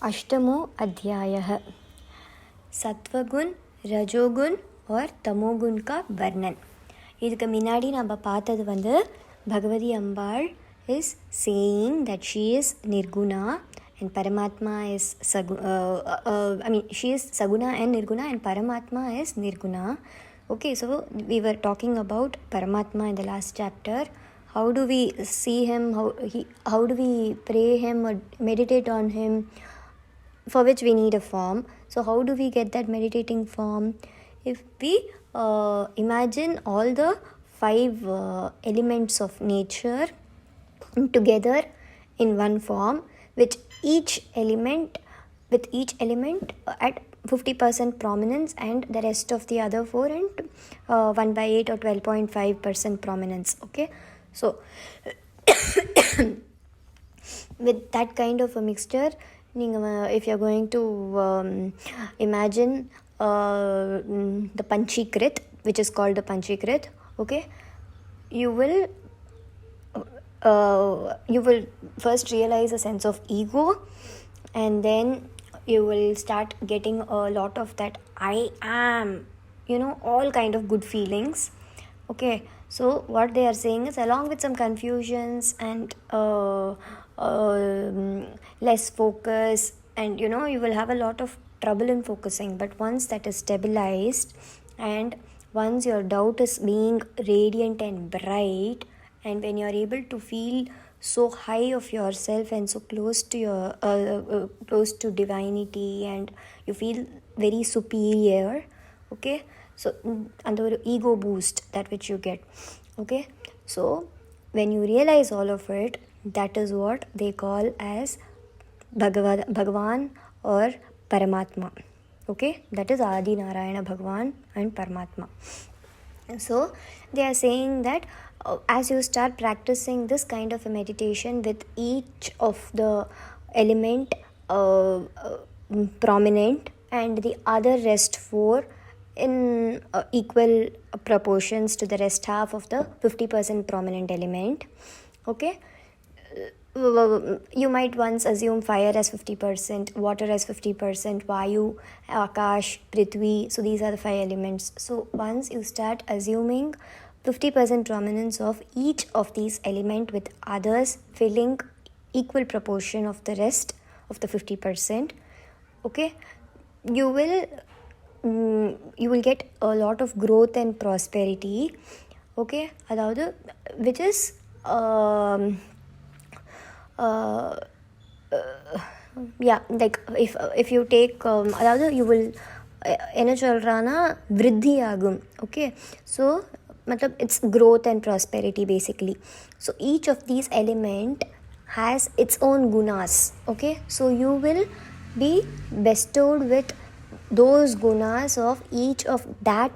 अष्टमो अध्यायः सत्वगुण रजोगुण और तमोगुण का वर्णन. இதுக்கு முன்னாடி நம்ம பார்த்தது பகவதி அம்பாள் is saying that she is nirguna and Paramatma is she is saguna and nirguna and Paramatma is nirguna. Okay, so we were talking about Paramatma in the last chapter. How do we see him? How do we pray him or meditate on him? For which we need a form. So how do we get that meditating form? If we imagine all the 5 elements of nature together in one form, with each element at 50% prominence and the rest of the other 4 and 1/8 or 12.5% prominence. Okay, so with that kind of a mixture, if you're going to imagine the Panchikrit, which is called the Panchikrit, okay, you will first realize a sense of ego, and then you will start getting a lot of that I am, all kind of good feelings. Okay, so what they are saying is, along with some confusions and less focus, and you will have a lot of trouble in focusing, but once that is stabilized and once your doubt is being radiant and bright, and when you are able to feel so high of yourself and so close to your close to divinity, and you feel very superior, okay, so and the ego boost that which you get. Okay, so when you realize all of it, that is what they call as Bhagavan or Paramatma. Okay, that is Adi Narayana Bhagavan and Paramatma. So they are saying that as you start practicing this kind of a meditation with each of the element prominent and the other rest 4 in equal proportions to the rest half of the 50% prominent element, okay, you might once assume fire as 50%, water as 50%, Vayu, Akash, Prithvi, so these are the 5 elements. So once you start assuming 50% prominence of each of these elements with others filling equal proportion of the rest of the 50%, okay, you will get a lot of growth and prosperity. Okay, which is like if you take you will என்ன சொல்றானா விருத்தி ஆகும். Okay, so it's growth and prosperity basically. So each of these element has its own gunas. Okay, so you will be bestowed with those gunas of each of that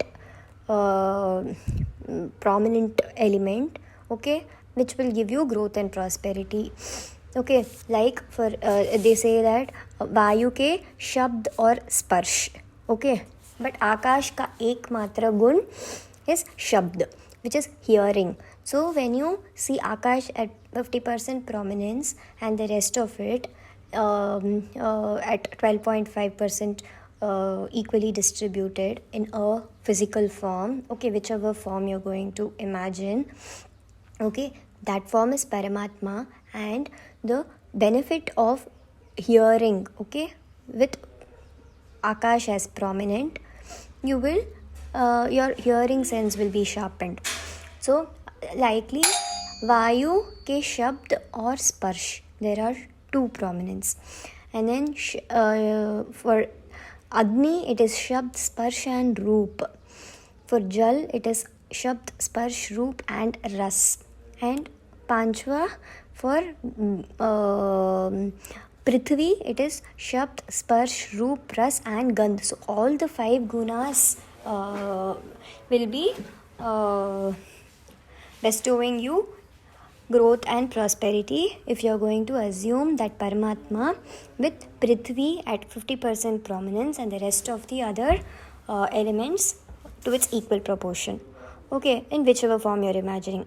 prominent element, okay, which will give you growth and prosperity. Okay, like for they say that Vayu ke shabd or sparsh, okay, but Akash ka ekmatra gun is shabd, which is hearing. So when you see Akash at 50% prominence and the rest of it at 12.5% equally distributed in a physical form, okay, whichever form you're going to imagine, okay, that form is Paramatma. And the benefit of hearing, okay, with Akash as prominent, you will your hearing sense will be sharpened. So likely Vayu ke shabd or sparsh, there are 2 prominence, and then for Agni it is shabd, sparsh and roop. For Jal it is shabd, sparsh, roop and ras. And Panchva for Prithvi it is shabd, sparsh, roop, ras and gandh. So all the 5 gunas will be bestowing you growth and prosperity if you are going to assume that Paramatma with Prithvi at 50% prominence and the rest of the other elements to its equal proportion. okay, in whichever form you're imagining.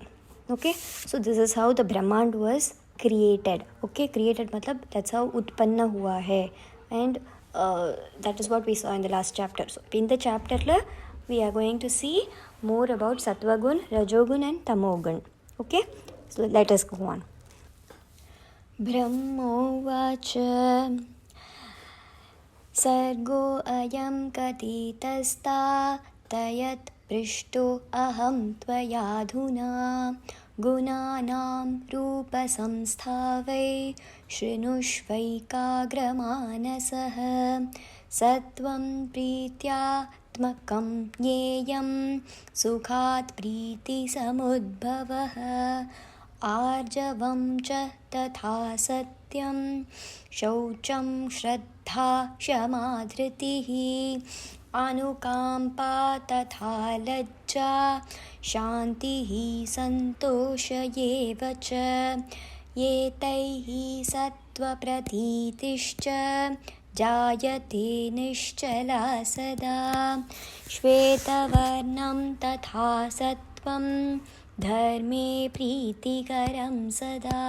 Okay, so this is how the Brahmand was created. Okay, created matlab that's how utpanna hua hai, and that is what we saw in the last chapter. So in the chapter we are going to see more about Sattvagun, Rajogun and Tamogun. Okay, so let us go on. Brahmovacha सर्गो अयं कथितस्ता तयत् पृष्टो अहं त्वयाधुना गुणानां रूपसंस्थावै शृणुष्वैकाग्रमानसः सत्वं प्रीत्यात्मकं ज्ञेयं सुखात् प्रीतिसमुद्भवः आर्जवं च तथा सत्यं शौचं श्रद्धा क्षमा धृतिः अनुकम्पा तथा लज्जा शान्तिः सन्तोष एव च एतैः सत्त्वप्रतीतिश्च जायते निश्चला सदा श्वेतवर्णं तथा सत्त्वं धर्मे प्रीतिकरं सदा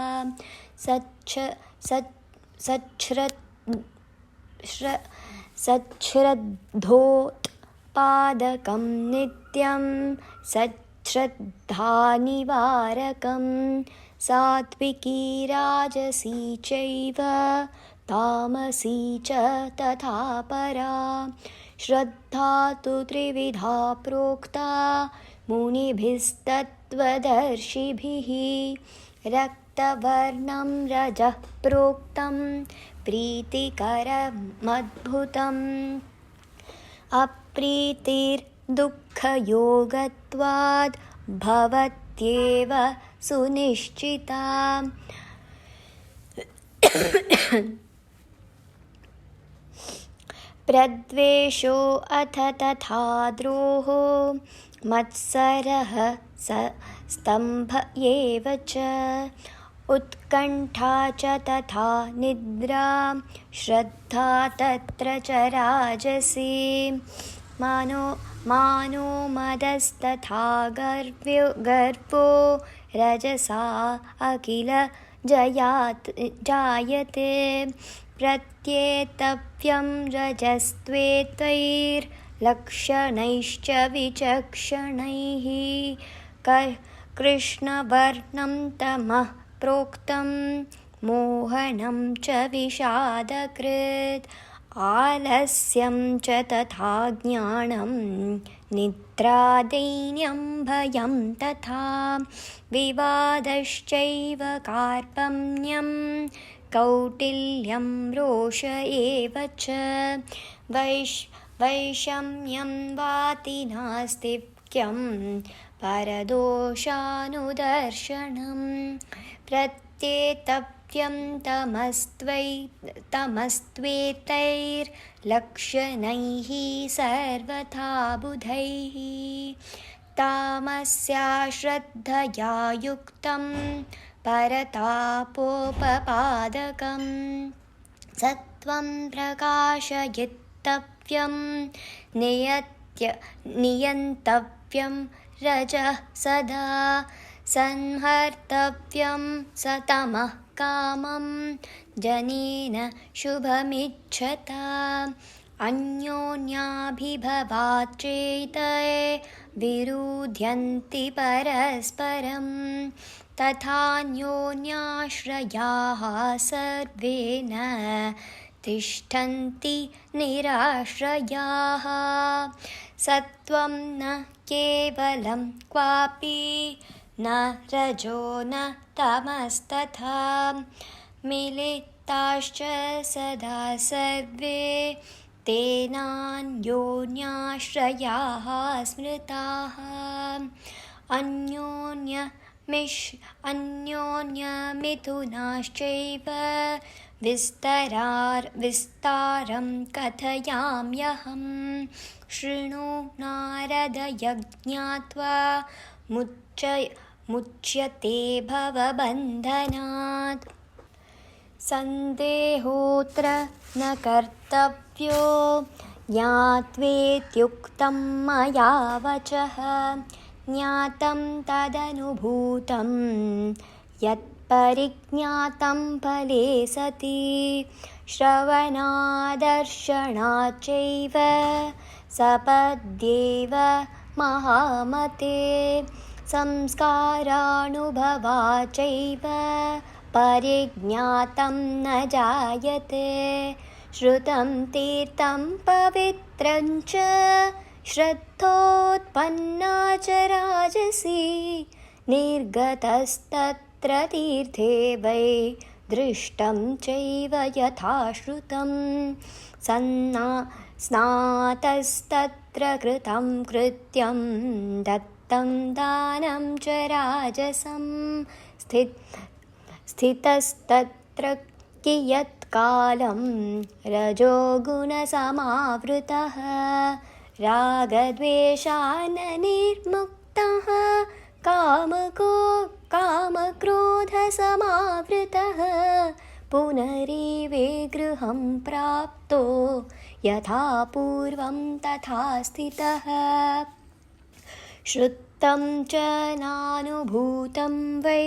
सच्छ्रद्धोत्पादकं नित्यं सच्छ्रद्धानिवारकं सात्विकी राजसी चैव तामसी च तथा परा श्रद्धा तु त्रिविधा प्रोक्ता मुनिभिस्तत्त्वदर्शिभिः रक्तवर्णं रजः प्रोक्तं प्रीतिकरमद्भुतम् अप्रीतिर्दुःखयोगत्वाद् भवत्येव सुनिश्चिता प्रद्वेषो अथ तथा द्रोहो मत्सरः स्तम्भ एव च उत्कण्ठा च तथा निद्रा श्रद्धा तत्र च राजसी मानो मदस्तथा गर्वो रजसा अखिल जायते प्रत्येतव्यं रजस्त्वेतैर्लक्षणैश्च विचक्षणैः कृष्णवर्णं तमः प्रोक्तं मोहनं च विषादकृत् आलस्यं च तथा ज्ञानं निद्रादैन्यं भयं तथा विवादश्चैव कार्पण्यं कौटिल्यं रोष एव च वैषम्यं वाति नास्तिक्यं परदोषानुदर्शनं प्रत्येतव्यं तमस्त्वेतैर्लक्षणैः सर्वथा बुधैः तामस्या श्रद्धया युक्तं परतापोपपादकं सत्वं प्रकाशयितव्यं नियन्तव्यं रजः सदा संहर्तव्यं सतमः कामं जनेन शुभमिच्छता अन्योन्याभिभवात् चेतये विरुध्यन्ति परस्परं तथान्योन्याश्रयाः सर्वे न तिष्ठन्ति निराश्रयाः सत्वं न केवलं क्वापि न रजो न तमस्तथा मिलिताश्च सदा सर्वे तेनान्योन्याश्रयाः स्मृताः अन्योन्यमिथुनाश्चैव विस्तारं कथयाम्यहं शृणु नारद यज्ञात्वा मुच्यते भवबन्धनात् सन्देहोऽत्र न कर्तव्यो ज्ञात्वेत्युक्तं मया वचः ज्ञातं तदनुभूतं यत्परिज्ञातं फले सति श्रवणादर्शनाच्चैव सपद्येव महामते संस्कारानुभवाच्चैव परिज्ञातं न जायते श्रुतं तीर्थं पवित्रं च श्रद्धोत्पन्ना च राजसी निर्गतस्तत्र तीर्थे वै दृष्टं चैव यथा श्रुतं स्नातस्तत्र कृतं कृत्यं दत्तं दानं च राजसं स्थितस्तत्र कियत्कालं रजोगुणसमावृतः रागद्वेषाननिर्मुक्तः कामक्रोधसमावृतः पुनरेवेगृहं प्राप्तो यथा पूर्वं तथा स्थितः श्रुतं च नानुभूतं वै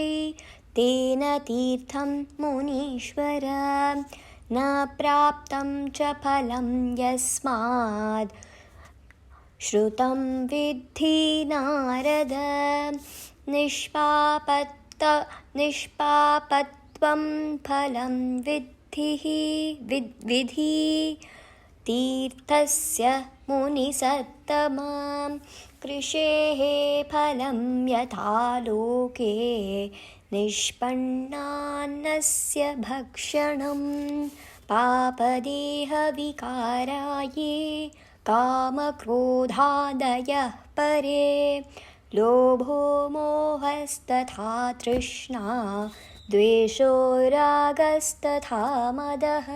तेन तीर्थं मुनीश्वर न प्राप्तं च फलं यस्माद् श्रुतं विद्धि नारद निष्पापत्वं फलं विधि तीर्थस्य मुनिसत्तमा कृषेः फलं यथा लोके निष्पन्नान्नस्य भक्षणं पापदेहविकाराये कामक्रोधादयः परे लोभो मोहस्तथा तृष्णा द्वेषो रागस्तथा मदः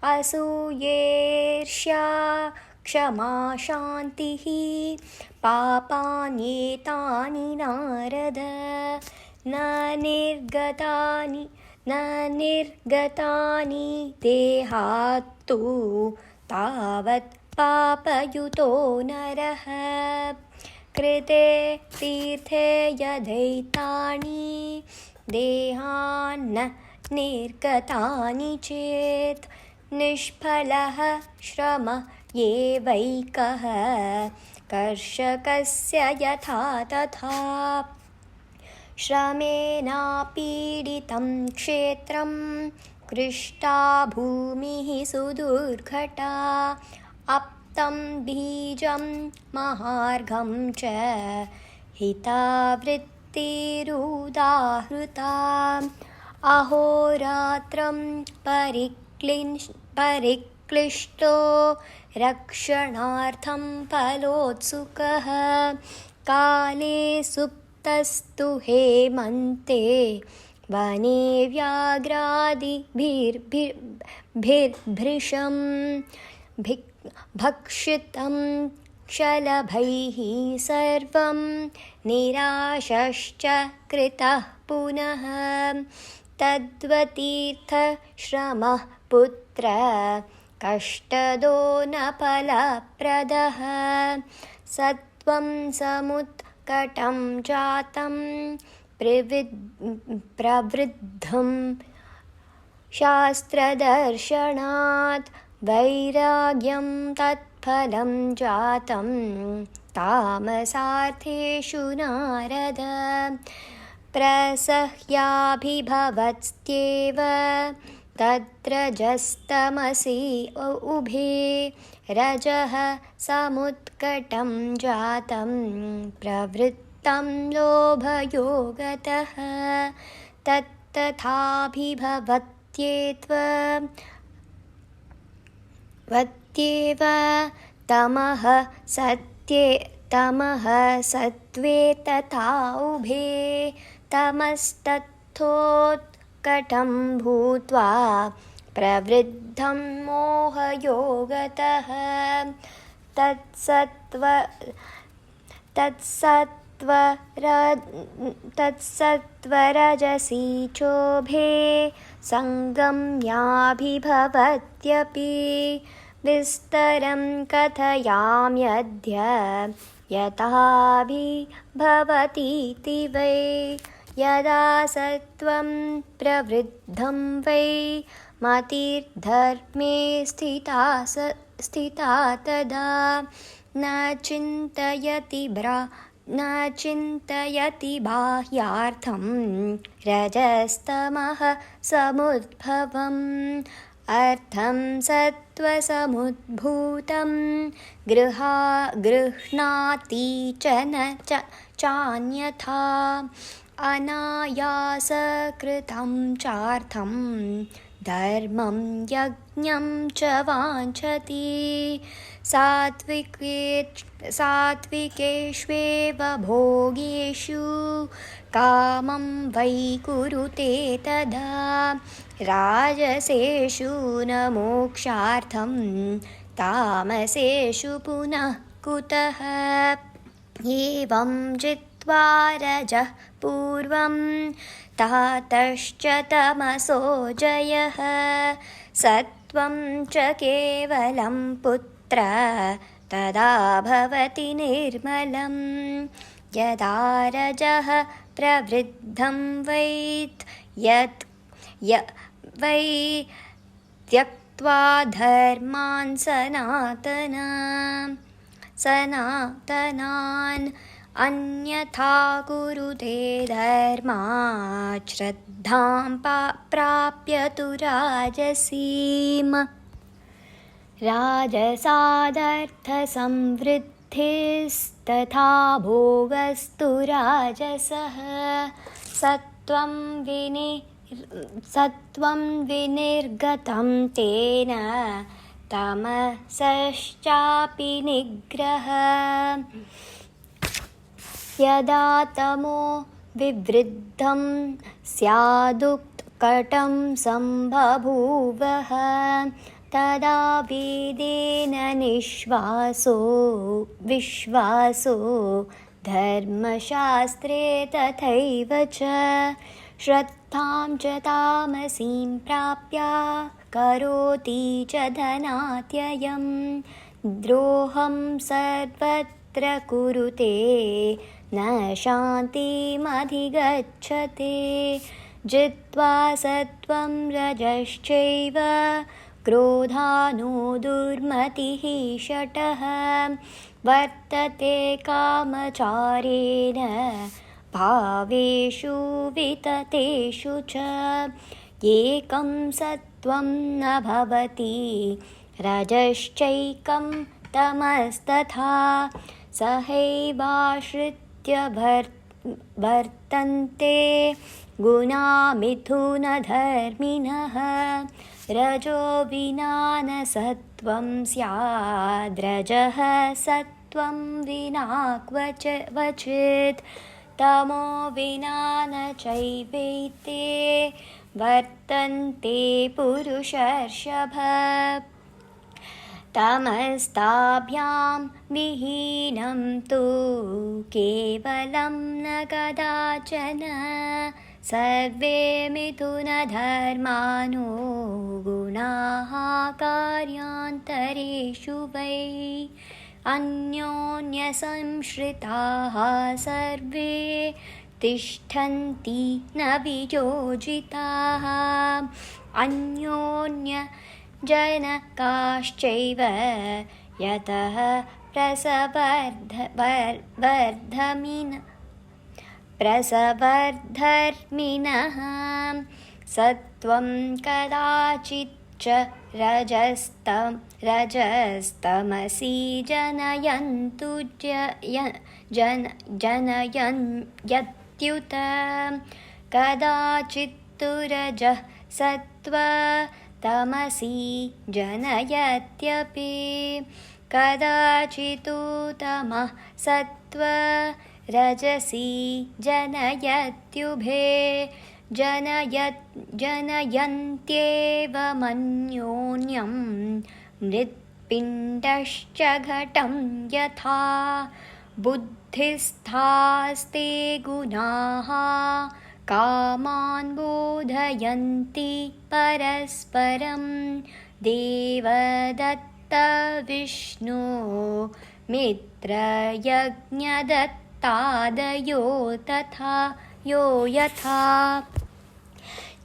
असूयेर्ष्या क्षमा शान्तिः पापान्येतानि नारद न निर्गतानि देहात्तु तावत् पापयुतो नरः कृते तीर्थे यदैतानि देहान्न निर्गतानि चेत् निष्फलः श्रमः एवैकः कर्षकस्य यथा तथा श्रमेणापीडितं क्षेत्रं कृष्टा भूमिः सुदुर्घटा अप्तं बीजं महार्घं च हितावृत्तिरुदाहृता अहोरात्रं परिक्लिष्टो रक्षणार्थं फलोत्सुकः काले सुप्तस्तु हेमन्ते वने व्याघ्रादिभिर्भृशं भक्षितं शलभैः सर्वं निराशश्च कृतः पुनः तद्वतीर्थश्रमः पुत्र कष्टदो न फलप्रदः सत्वं समुत्कटं जातं प्रवृद्धं शास्त्रदर्शनात् वैराग्यं तत्फलं जातं तामसार्थेषु नारद प्रसह्याभिभवत्येव तद्रजस्तमसि उभे रजः समुत्कटं जातं प्रवृत्तं लोभयोगतः तत्तथाभिभवत्येव तमः सत्त्वे तथा उभे तमस्तथोत्कटं भूत्वा प्रवृद्धं मोहयोगतः तत्सत्त्वरजसी चोभे सङ्गम्याभिभवत्यपि विस्तरं कथयाम्यद्य यथाभिभवतीति वै। यदा सत्त्वं प्रवृद्धं वै मतिर्धर्मे स्थिता तदा न चिन्तयति बाह्यार्थं रजस्तमः समुद्भवम्। अर्थं सत्त्वसमुद्भूतं गृह्णाति च न चान्यथा। अनायासकृतं चार्थं धर्मं यज्ञं च वाञ्छति। सात्विकेष्वेव भोगेषु कामं वै कुरुते तदा। राजसेषु न मोक्षार्थं तामसेषु पुनः कुतः। एवं जित्वा रजः पूर्वं ततश्च तमसो जयः। सत्त्वं च केवलं पुत्र तदा भवति निर्मलं। यदा रजः प्रवृद्धं वै वै त्यक्त्वा धर्मान् सनातनान् अन्यथा कुरुते धर्मात् श्रद्धां प्राप्य तु राजसीम्। राजसादर्थसंवृद्धिस्तथा भोगस्तु राजसः। सत्त्वं विनिर्गतं तेन तमसश्चापि निग्रहः। यदा तमो विवृद्धं स्यादुत्कटं सम्बभूवः तदा वेदेन विश्वासो धर्मशास्त्रे तथैव च। श्रद्धां च तामसीं प्राप्य करोति च धनात्ययं। द्रोहं सर्वत्र कुरुते न शान्तिमधिगच्छते। जित्वा सत्त्वं रजश्चैव क्रोधानो दुर्मतिः षटः। वर्तते कामचारेण भावेषु विततेषु च। एकं सत्त्वं न भवति रजश्चैकं तमस्तथा। सहैवाश्रित्य वर्तन्ते गुणा मिथुनधर्मिणः। रजो विना न सत्त्वं स्याद्रजः सत्त्वं विना क्वचित्। तमो विना न चैवैते वर्तन्ते पुरुषर्षभ। तमस्ताभ्यां विहीनं तु केवलं न कदाचन। सर्वे मिथुनधर्माणो गुणाः कार्यान्तरेषु वै। अन्योन्यसंश्रिताः सर्वे तिष्ठन्ति न वियोजिताः। अन्योन्यजनकाश्चैव यतः प्रसवर्धर्मिणः। सत्त्वं कदाचिच्च रजस्तमसि जनयन्त्युत। कदाचित्तु रजः सत्त्वतमसि जनयत्यपि। कदाचित्तु तमः सत्त्वरजसि जनयत्युभे। जनयन्त्येवमन्योन्यं मृत्पिण्डश्च घटं यथा। बुद्धिस्थास्ते गुणाः कामान् बोधयन्ति परस्परं। देवदत्त विष्णु मित्रयज्ञदत्तादयो तथा यो यथा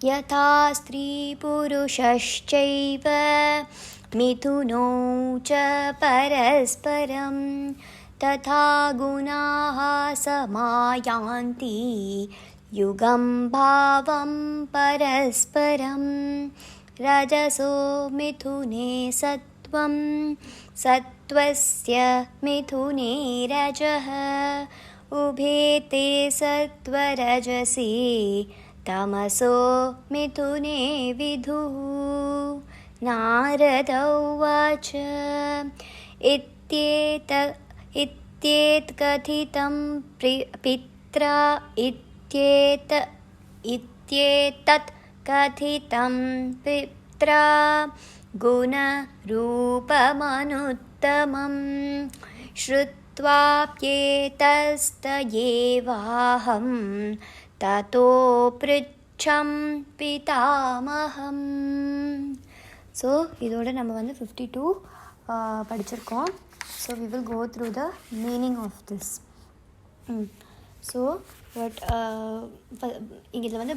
यथा स्त्रीपुरुषश्चैव मिथुनौ च परस्परं तथा गुणाः समायान्ति युगं भावं परस्परं रजसो मिथुने सत्वं सत्त्वस्य मिथुने रजः उभे ते सत्त्वरजसी तमसो मिथुने विदुः नारद उवाच इत्येतत्कथितं पित्रा इत्येतत् कथितं पित्रा गुणरूपमनुत्तमं श्रुत्वाप्येतस्तयेवाहं ततो पृच्छं पितामहम्. ஸோ இதோட நம்ம வந்து 52 படிச்சிருக்கோம். So we will go through the meaning of this. So but இதில் வந்து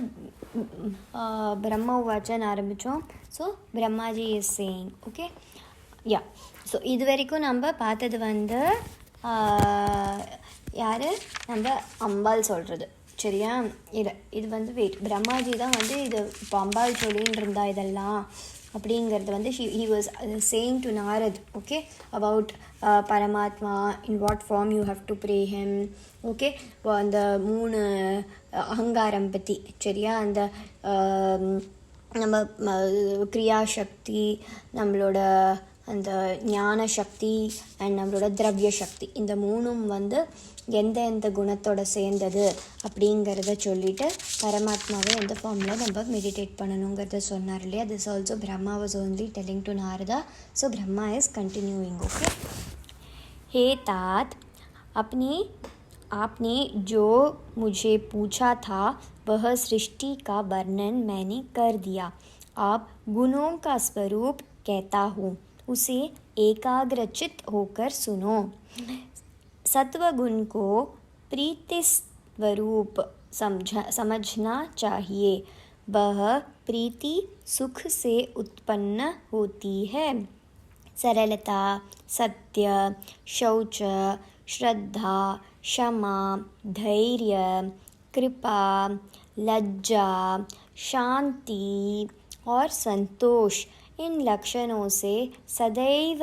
பிரம்ம உவாச்சன்னு ஆரம்பித்தோம். So Brahmaji is saying. Okay, yeah. So இது வரைக்கும் நம்ம பார்த்தது வந்து யார், நம்ம அம்பாள் சொல்கிறது. சரியா? இது வந்து பிரம்மாஜி தான் வந்து இது இப்போ அம்பாள் சொல்லின்னு இருந்தா இதெல்லாம் அப்படிங்கிறது வந்து he was saying to Narad, okay, about Paramatma, in what form you have to pray him. Okay, அந்த 3 அகங்காரம் பற்றி. சரியா? அந்த நம்ம கிரியாசக்தி, நம்மளோட அந்த ஞான சக்தி அண்ட் நம்மளோட திரவிய சக்தி, இந்த 3ம் வந்து எந்த குணத்தோட சேர்ந்தது அப்படிங்கிறத சொல்லிவிட்டு பரமாத்மாவை எந்த ஃபார்மில் நம்ம மெடிடேட் பண்ணணுங்கிறத சொன்னார் இல்லையா? This also Brahma was only telling to Narada. So Brahma is continuing. Okay, हे तात, आपने जो मुझे पूछा था वह सृष्टि का वर्णन मैंने कर दिया. अब गुणों का स्वरूप कहता हूँ, उसे एकाग्रचित होकर सुनो. सत्वगुण को प्रीति स्वरूप समझना चाहिए. वह प्रीति सुख से उत्पन्न होती है. सरलता, सत्य, शौच, श्रद्धा, क्षमा, धैर्य, कृपा, लज्जा, शांति और संतोष, इन लक्षणों से सदैव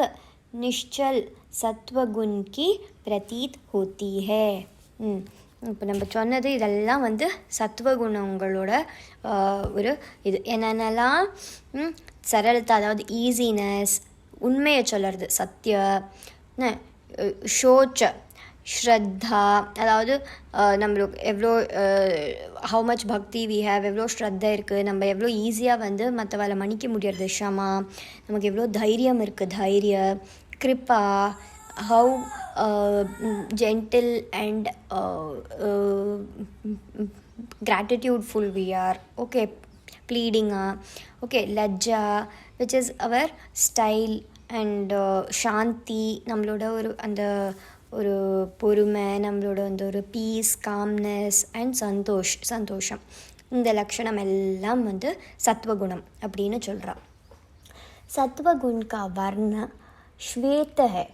निश्चल सत्वगुण की प्रतीत होती है. இப்போ நம்ம சொன்னது இதெல்லாம் வந்து சத்வகுணங்களோட ஒரு இது என்னென்னலாம், சரளத்தை அதாவது ஈஸினஸ், உண்மையை சொல்கிறது சத்ய, ஷோச்ச ஸ்ரத்தா அதாவது நம்மளுக்கு எவ்வளோ ஹவு மச் பக்தி வி ஹேவ், எவ்வளோ ஸ்ரத்தை இருக்குது, நம்ம எவ்வளோ ஈஸியாக வந்து மற்றவளை மன்னிக்க முடியறது, ஷமா, நமக்கு எவ்வளோ தைரியம் இருக்குது, தைரிய, Kirupa, how gentle and gratitudeful we are. Okay, pleading. Okay, lajja, which is our style, and shanti, நம்மளோட ஒரு அந்த ஒரு பொறுமை, நம்மளோட அந்த ஒரு பீஸ், காம்னஸ் அண்ட் சந்தோஷம், இந்த லக்ஷணம் எல்லாம் வந்து சத்வகுணம் அப்படின்னு சொல்கிறான். सत्वगुण का वर्ण श्वेत है.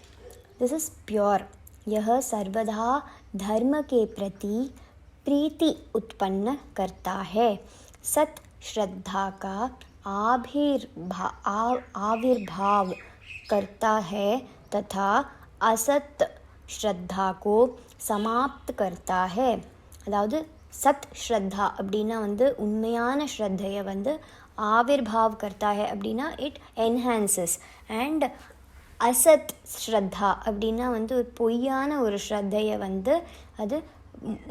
This is pure. यह सर्वदा धर्म के प्रति प्रीति उत्पन्न करता है. सत श्रद्धा का आविर्भाव करता है तथा असत श्रद्धा को समाप्त करता है. அதாவது சத் ஸ்ரத்தா அப்படின்னா வந்து உண்மையான ஸ்ரத்தையை வந்து ஆவிர்பாவ் கர்த்தா ஹே அப்படின்னா இட் என்ஹான்சஸ், அண்ட் அசத் ஸ்ரத்தா அப்படின்னா வந்து ஒரு பொய்யான ஒரு ஸ்ரத்தையை வந்து அது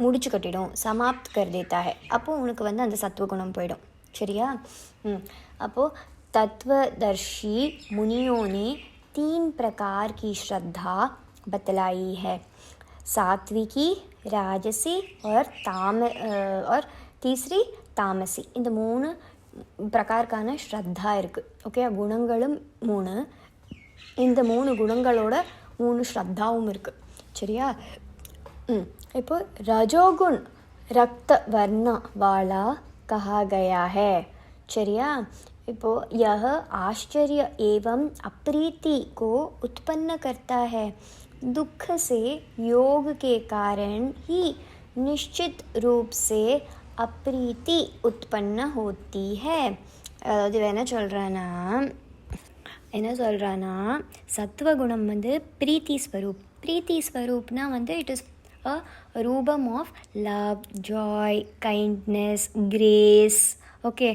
முடிச்சு கட்டிடும், சமாப்த் கர் தேத்தா ஹே. அப்போது உனக்கு வந்து அந்த சத்துவகுணம் போயிடும். சரியா? அப்போது तत्वदर्शी मुनियों ने 3 प्रकार की श्रद्धा बतलाई है. सात्विकी, राजसी और तीसरी तामसी. இந்த 3 பிரகாரக்கான ஸ்ரத்தா இருக்குது. ஓகே, குணங்களும் 3, இந்த 3 குணங்களோட 3 ஸ்ரத்தாவும் இருக்குது. சரியா? இப்போ रजोगुण रक्त वर्ण वाला कहा गया है. சரியா? இப்போ यह आश्चर्य एवं अप्रीति को उत्पन्न करता है. दुख से योग के कारण ही निश्चित रूप से अप्रीति उत्पन्न होती है. அதாவது என்ன சொல்கிறான்னா சத்துவகுணம் வந்து பிரீத்தி ஸ்வரூப். பிரீத்தி ஸ்வரூப்னா வந்து இட் இஸ் அ ரூபம் of love, joy, kindness, grace, okay,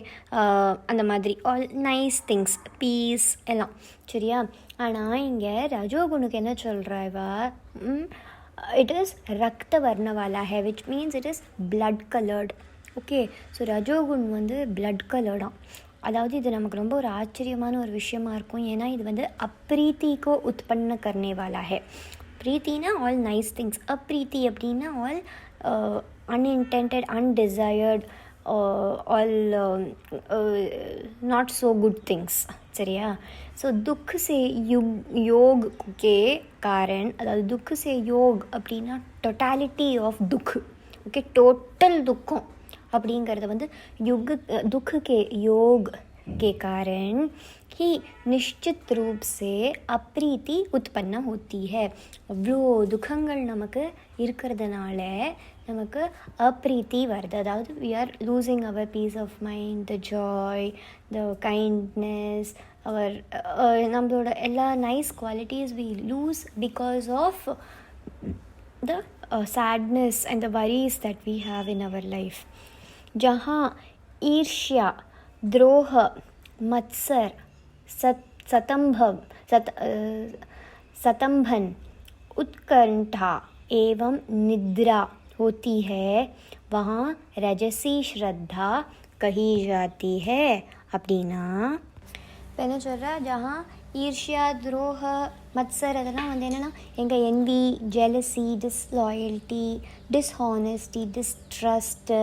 அந்த மாதிரி ஆல் நைஸ் திங்ஸ், பீஸ் எல்லாம். சரியா? ஆனால் இங்கே ரஜோகுணுக்கு என்ன சொல்கிறவா, இட் இஸ் ரக்த வர்ணவாலா ஹே, which means it is blood coloured. Okay, so ரஜோகுண் வந்து பிளட் கலர்டாம். அதாவது இது நமக்கு ரொம்ப ஒரு ஆச்சரியமான ஒரு விஷயமா இருக்கும். ஏன்னா இது வந்து அப்ரீத்திக்கோ உற்பன்ன கர்னே வாலா ஹே. பிரீத்தினா ஆல் நைஸ் திங்ஸ், அப்ரீத்தி அப்படின்னா all unintended, undesired, all not so good things. சரியா? ஸோ துக் சே யோக் கே காரன், அதாவது துக் சே யோக் அப்படின்னா டோட்டாலிட்டி ஆஃப் துக். ஓகே, டோட்டல் துக்கம் அப்படிங்கிறது வந்து दुख के योग के कारण ही निश्चित रूप से अप्रीति उत्पन्न होती है. அவ்வளோ துக்கங்கள் நமக்கு இருக்கிறதுனால நமக்கு அப்ரீத்தி வருது. அதாவது we are losing our peace of mind, the joy, the kindness, our நம்மளோட எல்லா nice qualities we lose because of the sadness and the worries that we have in our life. जहाँ ईर्ष्या, द्रोह, मत्सर, सतंभन, उत्कंठा एवं निद्रा होती है, वहाँ रजसी श्रद्धा कही जाती है. அப்படின்னா இப்போ என்ன சொல்கிறா, ஜஹா ஈர்ஷ்யா, துரோக, மத்சர் அதெல்லாம் வந்து என்னென்னா எங்கள் என்வி, ஜெலசி, டிஸ்லாயல்ட்டி, டிஸ்ஹானஸ்டி, டிஸ்ட்ரஸ்ட்டு,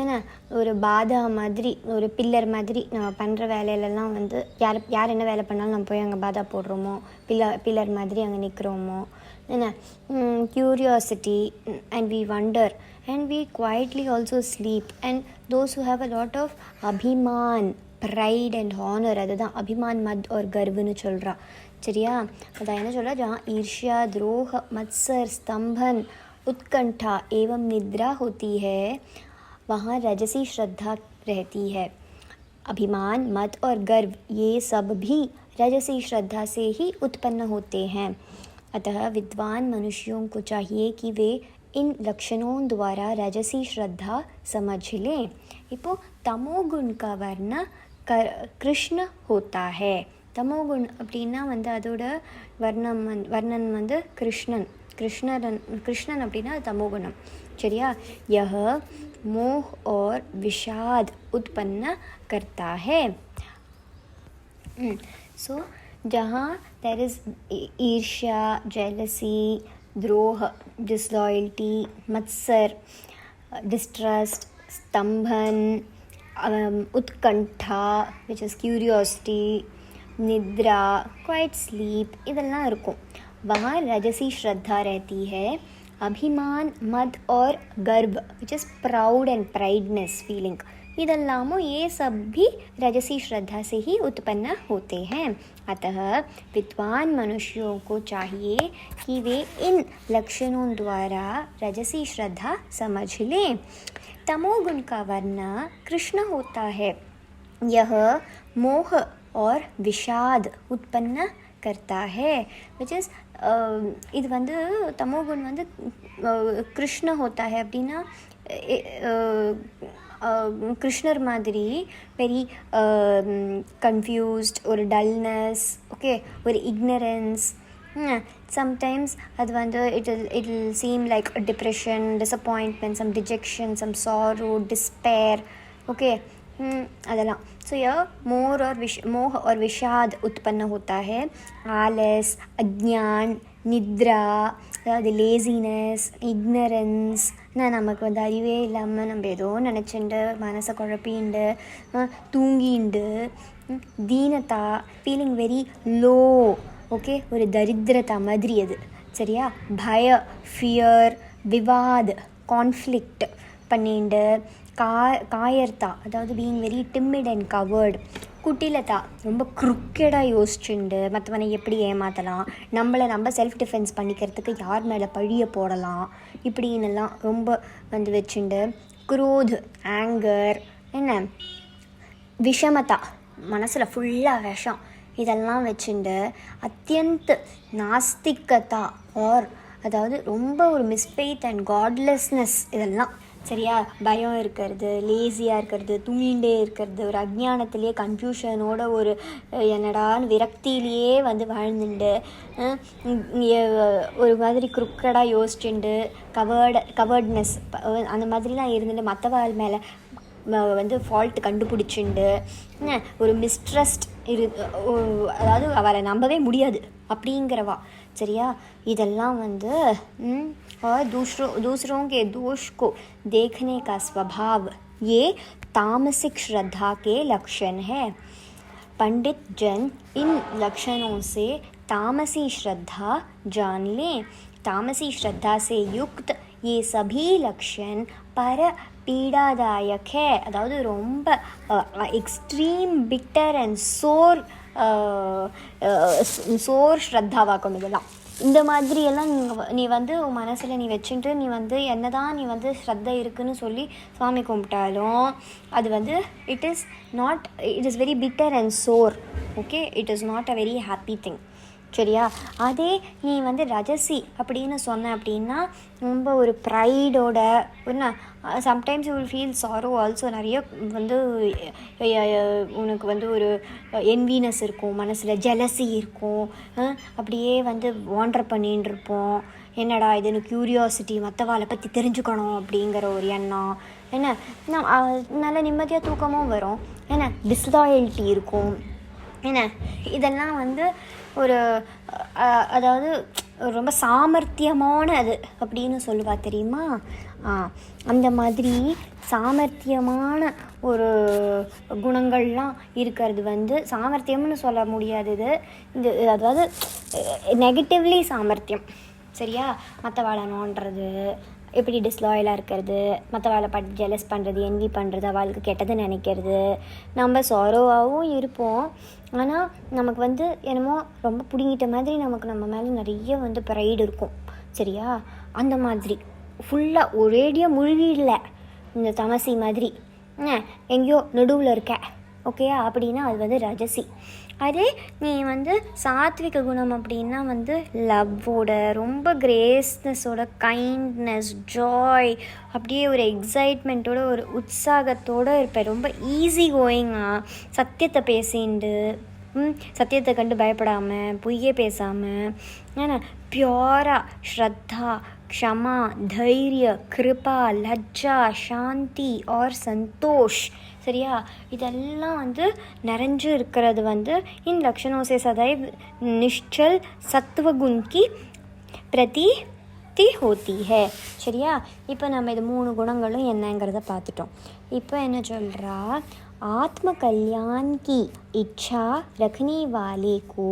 ஏன்னா ஒரு பாதா மாதிரி, ஒரு பில்லர் மாதிரி நம்ம பண்ணுற வேலையிலலாம் வந்து யார் என்ன வேலை பண்ணாலும் நம்ம போய் அங்கே பாதா போடுறோமோ, பில்லர் மாதிரி அங்கே நிற்கிறோமோ, என்ன curiosity, and we wonder and we quietly also sleep. And those who have a lot of அபிமான், ப்ரைட் அண்ட் ஹானர், அதுதான் அபிமான் மத் ஒரு கர்வுன்னு சொல்கிறா. சரியா? அதான் என்ன சொல்கிறா, ஜहाँ ईर्ष्या, द्रोह, मत्सर, स्तंभन, उत्कंठा एवं निद्रा होती है, वहाँ रजसी श्रद्धा रहती है. अभिमान, मद और गर्व ये सब भी रजसी श्रद्धा से ही उत्पन्न होते हैं. अतः विद्वान मनुष्यों को चाहिए कि वे इन लक्षणों द्वारा रजसी श्रद्धा समझ लें. இப்போ தமோகுண் का वर्ण कृष्ण होता है. தமோகுண் அப்படின்னா வந்து அதோட வர்ணன் வந்து கிருஷ்ணன் அப்படின்னா தமோகுணம். சரியா? यह मोह और विषाद उत्पन्न करता है. सो जहाँ देयर इज ईर्ष्या, जेलसी, द्रोह, डिसलॉयल्टी, मत्सर, डिस्ट्रस्ट, स्तंभन, उत्कंठा विच इज क्यूरियोसिटी, निद्रा, क्वाइट स्लीप, இதெல்லாம் இருக்கும். वहाँ रजसी श्रद्धा रहती है. अभिमान, मद और गर्व which is proud and prideness feeling, இதெல்லாமும் ये सब भी रजसी श्रद्धा से ही उत्पन्न होते हैं. अतः विद्वान मनुष्यों को चाहिए कि वे इन लक्षणों द्वारा रजसी श्रद्धा समझ लें. तमोगुण का वर्ण कृष्ण होता है. यह मोह और विषाद उत्पन्न करता है, विच इज़ இது வந்து தமோகுண் வந்து கிருஷ்ண ஹோத்தா ஹே அப்படின்னா கிருஷ்ணர் மாதிரி வெரி கன்ஃபியூஸ்ட், ஒரு டல்னஸ், ஓகே, ஒரு இக்னரன்ஸ். சம்டைம்ஸ் அது வந்து it will seem like depression, disappointment, some dejection, some sorrow, despair, okay, அதெல்லாம். सो यह मोह और विषाद उत्पन्न होता है. आलस, अज्ञान, निद्रा, அதாவது லேசினஸ், இக்னரன்ஸ், நமக்கு வந்து அறிவே இல்லாமல் நம்ம ஏதோ நினச்சிண்டு மனசை குழப்பிண்டு தூங்கிண்டு, தீனத்தா, ஃபீலிங் வெரி லோ, ஓகே, ஒரு தரித்திரதா மாதிரி அது. சரியா? பய, ஃபியர், விவாத், கான்ஃப்ளிக்ட் பண்ணிண்டு, காயர்த்தா அதாவது being very timid and coward, குட்டிலதா ரொம்ப க்ருக்கடாக யோசிச்சுண்டு மற்றவனை எப்படி ஏமாற்றலாம், நம்மளை நம்ம செல்ஃப் டிஃபென்ஸ் பண்ணிக்கிறதுக்கு யார் மேலே பழிய போடலாம், இப்படின்னெல்லாம் ரொம்ப வந்து வச்சுண்டு, குரோத், ஆங்கர், என்ன விஷமதா மனசில் ஃபுல்லாக விஷம், இதெல்லாம் வச்சுண்டு, அத்தியந்த நாஸ்திகதா ஆர் அதாவது ரொம்ப ஒரு மிஸ்ஃபெய்த் அண்ட் காட்லெஸ்னஸ், இதெல்லாம் சரியா? பயம் இருக்கிறது, லேசியாக இருக்கிறது, தூங்கிண்டே இருக்கிறது, ஒரு அஜ்ஞானத்திலேயே கன்ஃபியூஷனோட ஒரு என்னடான்னு விரக்தியிலேயே வந்து வாழ்ந்துண்டு, ஒரு மாதிரி குறுக்கடாக யோசிச்சுண்டு, கவர்ட்னஸ் அந்த மாதிரிலாம் இருந்துட்டு மற்றவாள் மேலே வந்து ஃபால்ட் கண்டுபிடிச்சிண்டு, ஒரு மிஸ்ட்ரஸ்ட் அதாவது அவளை நம்பவே முடியாது அப்படிங்கிறவா. சரியா? இதெல்லாம் வந்து और दूसरों के दोष को देखने का स्वभाव, ये तामसिक श्रद्धा के लक्षण है. पंडित जन इन लक्षणों से तामसी श्रद्धा जान लें. तामसी श्रद्धा से युक्त ये सभी लक्षण पर पीड़ादायक है. अदावदु रोम्ब एक्सट्रीम बिटर एंड சோர் ஸ்ரத்தாவாக்கணும். இதெல்லாம் இந்த மாதிரியெல்லாம் நீ வந்து உன் மனசில் நீ வச்சுட்டு நீ வந்து என்ன தான் நீ வந்து ஸ்ரத்தை இருக்குதுன்னு சொல்லி சுவாமி கும்பிட்டாலும் அது வந்து it is very bitter and Chor. Okay, it is not a very happy thing. சரியா? அதே நீ வந்து ரஜசி அப்படின்னு சொன்ன அப்படின்னா ரொம்ப ஒரு ப்ரைடோட என்ன, sometimes you will feel sorrow also. நிறைய வந்து உனக்கு வந்து ஒரு என்வினஸ் இருக்கும், மனசில் ஜெலசி இருக்கும், அப்படியே வந்து வாண்டர் பண்ணின்னு இருப்போம். என்னடா இதுன்னு க்யூரியாசிட்டி, மற்றவாளை பற்றி தெரிஞ்சுக்கணும் அப்படிங்கிற ஒரு எண்ணம், என்ன நல்ல நிம்மதியாக தூக்கமும் வரும், என்ன டிஸ்லாயல்ட்டி இருக்கும், என்ன இதெல்லாம் வந்து ஒரு அதாவது ரொம்ப சாமர்த்தியமான அது அப்படின்னு சொல்லுவா தெரியுமா? அந்த மாதிரி சாமர்த்தியமான ஒரு குணங்கள்லாம் இருக்கிறது வந்து சாமர்த்தியம்னு சொல்ல முடியாதது. அதாவது நெகட்டிவ்லி சாமர்த்தியம். சரியா? மற்றவாளை நோண்டுறது, எப்படி டிஸ்லாயலாக இருக்கிறது, மற்றவாளை பார்த்து ஜெலஸ் பண்ணுறது, என்வி பண்ணுறது, அவளுக்கு கெட்டது நினைக்கிறது. நம்ம சாரோவாகவும் இருப்போம், ஆனால் நமக்கு வந்து என்னமோ ரொம்ப பிடிங்கிட்ட மாதிரி நமக்கு நம்ம மேலே நிறைய வந்து ப்ரைடு இருக்கும். சரியா? அந்த மாதிரி ஃபுல்லாக ஒரேடியாக முழுகிடல, இந்த தமசி மாதிரி எங்கேயோ நடுவில் இருக்க. ஓகேயா? அப்படின்னா அது வந்து ரஜசி. அதே நீ வந்து சாத்விக குணம் அப்படின்னா வந்து லவ்வோட, ரொம்ப கிரேஸ்னஸோட, கைண்ட்னஸ், ஜாய், அப்படியே ஒரு எக்ஸைட்மெண்ட்டோட, ஒரு உற்சாகத்தோடு இருப்பேன். ரொம்ப ஈஸி கோயிங்காக சத்தியத்தை பேசிண்டு, சத்தியத்தை கண்டு பயப்படாமல், பொய்யே பேசாமல், ஏன்னா பியூராக ஸ்ரத்தா, க்ஷமா, தைரிய, கிருபா, லஜ்ஜா, சாந்தி और சந்தோஷ். சரியா? இதெல்லாம் வந்து நிறைஞ்சு இருக்கிறது வந்து इन लक्षणों से सदैव निश्चल सत्वगुण की प्रतीति होती है. சரியா? இப்போ நம்ம இது 3 குணங்களும் என்னங்கிறத பார்த்துட்டோம். இப்போ என்ன சொல்கிறா? आत्म कल्याण की इच्छा रखने वाले को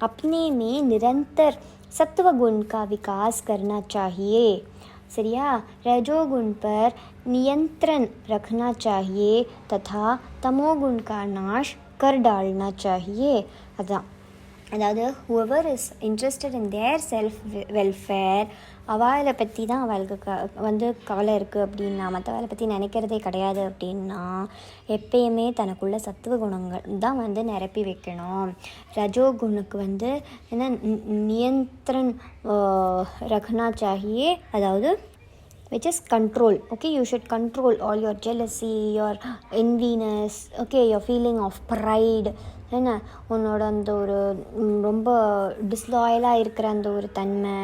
अपने में निरंतर सत्वगुण का विकास करना चाहिए. சரியா? रजोगुण पर नियंत्रण रखना चाहिए तथा तमोगुण का नाश कर डालना चाहिए. அதாவது whoever is interested in their self welfare, அவளை பற்றி தான் அவளுக்கு வந்து கவலை இருக்குது அப்படின்னா, மற்றவளை பற்றி நினைக்கிறதே கிடையாது அப்படின்னா, எப்பயுமே தனக்குள்ள சத்துவ குணங்கள் தான் வந்து நிரப்பி வைக்கணும். ரஜோகுணுக்கு வந்து என்ன நியந்திரன் ரக்னா சாஹியே, அதாவது which is control. Okay, you should control all your jealousy, your enviness, okay, your feeling of pride, என்ன உன்னோட அந்த ஒரு ரொம்ப டிஸ்லாயலாக இருக்கிற அந்த ஒரு தன்மை.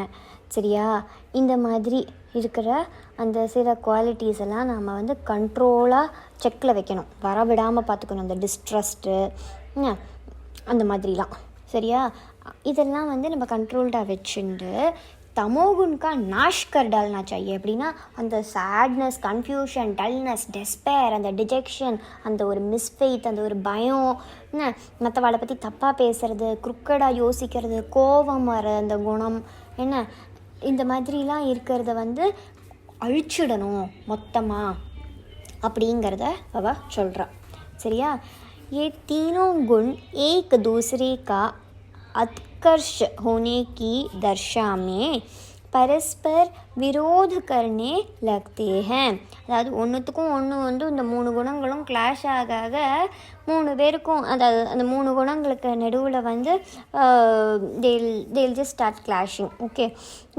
சரியா? இந்த மாதிரி இருக்கிற அந்த சில குவாலிட்டிஸ் எல்லாம் நம்ம வந்து கண்ட்ரோலாக செக்கில் வைக்கணும், வரவிடாமல் பார்த்துக்கணும். அந்த டிஸ்ட்ரஸ்ட்டு அந்த மாதிரிலாம். சரியா? இதெல்லாம் வந்து நம்ம கண்ட்ரோல்டாக வச்சுண்டு तमोगुण का नाश कर डालना चाहिए. அப்படின்னா அந்த சேட்னஸ், கன்ஃபியூஷன், டல்னஸ், டெஸ்பேர், அந்த டிஜெக்ஷன், அந்த ஒரு மிஸ்ஃபெய்த், அந்த ஒரு பயம், என்ன மற்றவாளை பற்றி தப்பாக பேசுறது, குறுக்கடாக யோசிக்கிறது, கோபம் வர அந்த குணம், என்ன இந்த மாதிரிலாம் இருக்கிறத அழிச்சிடணும் மொத்தமாக அப்படிங்கிறத அவ சொல்கிறா. சரியா? ये तीनों गुण एक दूसरे का उत्कर्ष होने की दशा में परस्पर विरोध करने लगते हैं. அதாவது ஒன்றுத்துக்கும் ஒன்று இந்த 3 குணங்களும் கிளாஷ் ஆக 3 பேருக்கும் அதாவது அந்த 3 குணங்களுக்கு நடுவில் they'll just start clashing. Okay,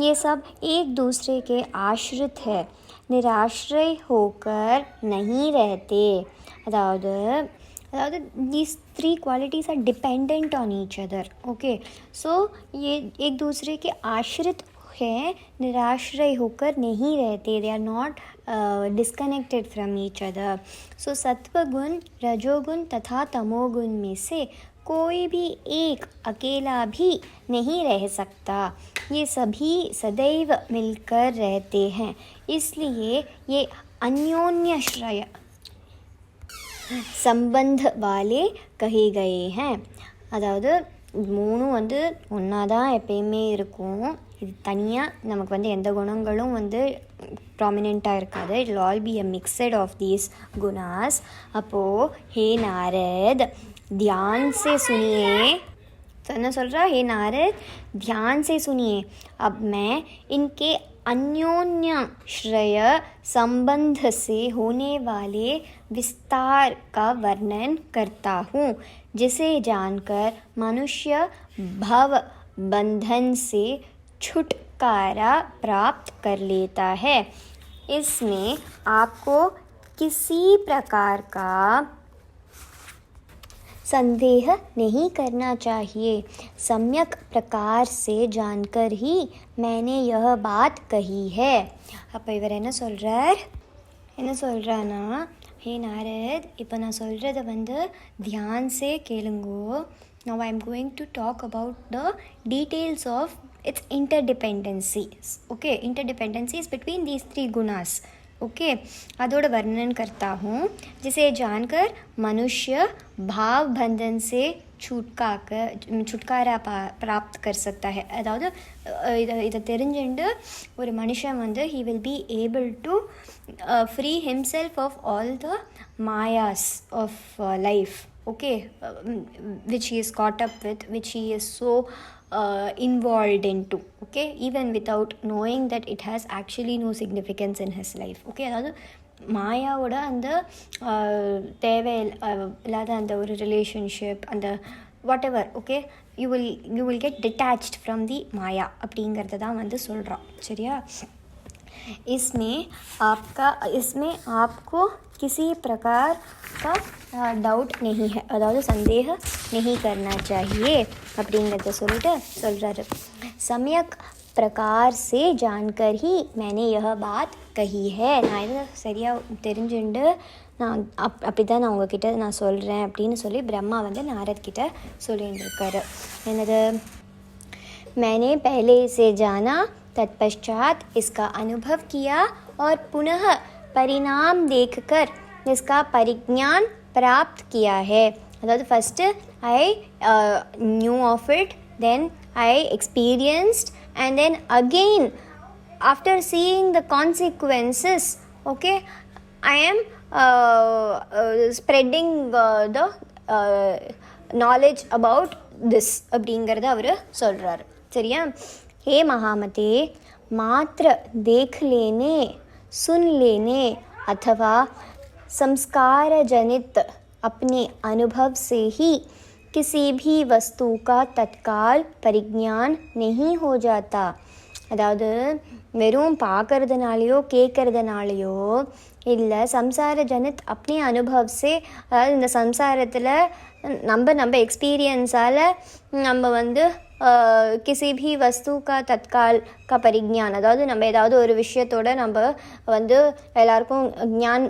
ये सब एक दूसरे के आश्रित है, निराश्रय होकर नहीं रहते. अதாவது these 3 qualities are dependent on each other. Okay, so ये एक दूसरे के आश्रित हैं, निराश्रय होकर नहीं रहते. They are not disconnected from each other. So सत्वगुण, रजोगुण तथा तमोगुण में से कोई भी एक अकेला भी नहीं रह सकता. ये सभी सदैव मिलकर रहते हैं, इसलिए ये अन्योन्याश्रय संबंध वाले कहे गए हैं. அதாவது 3 ஒன்றா தான் எப்பயுமே இருக்கும். இது தனியாக நமக்கு எந்த குணங்களும் ப்ராமினெண்ட்டாக இருக்காது. It will all be a mixed of these gunas. அப்போது हे नारद ध्यान से सुनिए. तो ना सुन रहा, हे नारद ध्यान से सुनिए. अब मैं इनके अन्योन्याश्रय संबंध से होने वाले विस्तार का वर्णन करता हूँ, जिसे जानकर मनुष्य भव बंधन से छुटकारा प्राप्त कर लेता है. इसमें आपको किसी प्रकार का संदेह नहीं करना चाहिए. सम्यक प्रकार से जानकर ही मैंने यह बात कही है. அப்போ இவர் என்ன சொல்கிறான்னா, ஹே நாரத், இப்போ நான் சொல்கிறத தியான் சே கேளுங்கோ. Now I am going to talk about the details of its interdependencies. Okay, interdependencies between these 3 gunas. Okay, अदोड़ वर्णन करता हूँ, जिसे जानकर मनुष्य भाव बंधन से छुटकारा प्राप्त कर सकता है. அதாவது இதை தெரிஞ்சுண்டு ஒரு மனுஷன் he will be able to free himself of all the mayas of life. Okay, which he is caught up with, which he is so involved into. Okay, even without knowing that it has actually no significance in his life. Okay, அதாவது மாயாவோட அந்த தேவை இல்லாத அந்த ஒரு relationship, அந்த whatever. Okay, you will get detached from the maya அப்படிங்கிறத தான் சொல்கிறான். சரியா? इसमें आपको किसी प्रकार का डाउट नहीं है, अதாவது संदेह नहीं करना चाहिए அப்படிங்கிறத சொல்கிறாரு. सम्यक प्रकार से जानकर ही मैंने यह बात कही है. நான் இதை சரியாக தெரிஞ்சுண்டு நான் அப்படிதான் நான் உங்ககிட்ட நான் சொல்கிறேன் அப்படின்னு சொல்லி பிரம்மா நாரத் கிட்ட சொல்லிட்டு இருக்காரு. என்னது? मैंने पहले इसे जाना, तत्पश्चात इसका अनुभव किया और पुनः परिणाम देखकर इसका परिज्ञान प्राप्त किया है. अर्थात first I knew of it, then I experienced, and then again after seeing the consequences, okay, I am spreading the knowledge about this அப்படிங்கிறத அவர் சொல்கிறார். சரியா? हे महामते, मात्र देख लेने, सुन लेने अथवा संस्कार जनित अपने अनुभव से ही किसी भी वस्तु का तत्काल परिज्ञान नहीं हो जाता. அதாவது வெறும் பார்க்கறதுனாலையோ கேட்கறதுனாலையோ இல்லை, சம்சார ஜனித் अपने अनुभव से, அதாவது இந்த சம்சாரத்தில் நம்ம எக்ஸ்பீரியன்ஸால் நம்ம किसी भी वस्तु का तत्काल का परिज्ञान, அதாவது நம்ம ஏதாவது ஒரு விஷயத்தோட நம்ம எல்லாருக்கும் ஞான்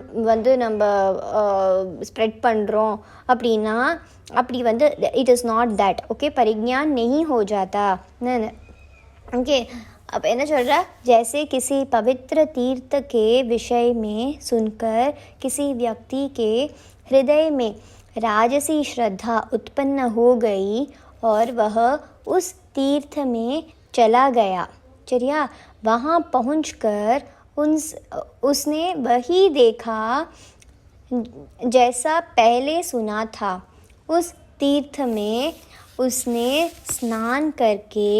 நம்ம ஸ்ப்ரெட் பண்ணுறோம் அப்படின்னா அப்படி it is not that. Okay, परिज्ञान नहीं हो जाता. ओके, अब என்ன சொல்ற, जैसे किसी पवित्र तीर्थ के विषय में सुनकर किसी व्यक्ति के हृदय में राजसी श्रद्धा उत्पन्न हो गई और वह उस तीर्थ में चला गया। चलिया, वहाँ पहुँचकर उसने वही देखा जैसा पहले सुना था। उस तीर्थ में उसने स्नान करके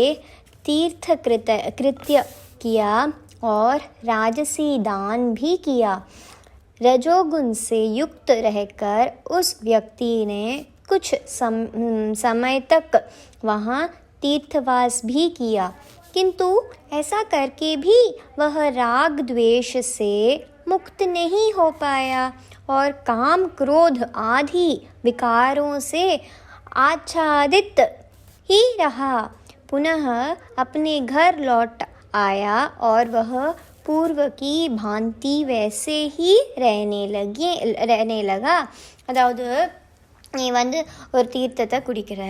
तीर्थ कृत्य किया और राजसी दान भी किया। रजोगुण से युक्त रहकर उस व्यक्ति ने कुछ समय तक वहाँ तीर्थवास भी किया, किंतु ऐसा करके भी वह राग द्वेष से मुक्त नहीं हो पाया और काम क्रोध आदि विकारों से आच्छादित ही रहा। पुनः अपने घर लौट आया और वह पूर्व की भांति वैसे ही रहने लगा। அதாவது நீ வந்து ஒரு தீர்த்தத்தை குடிக்கிற,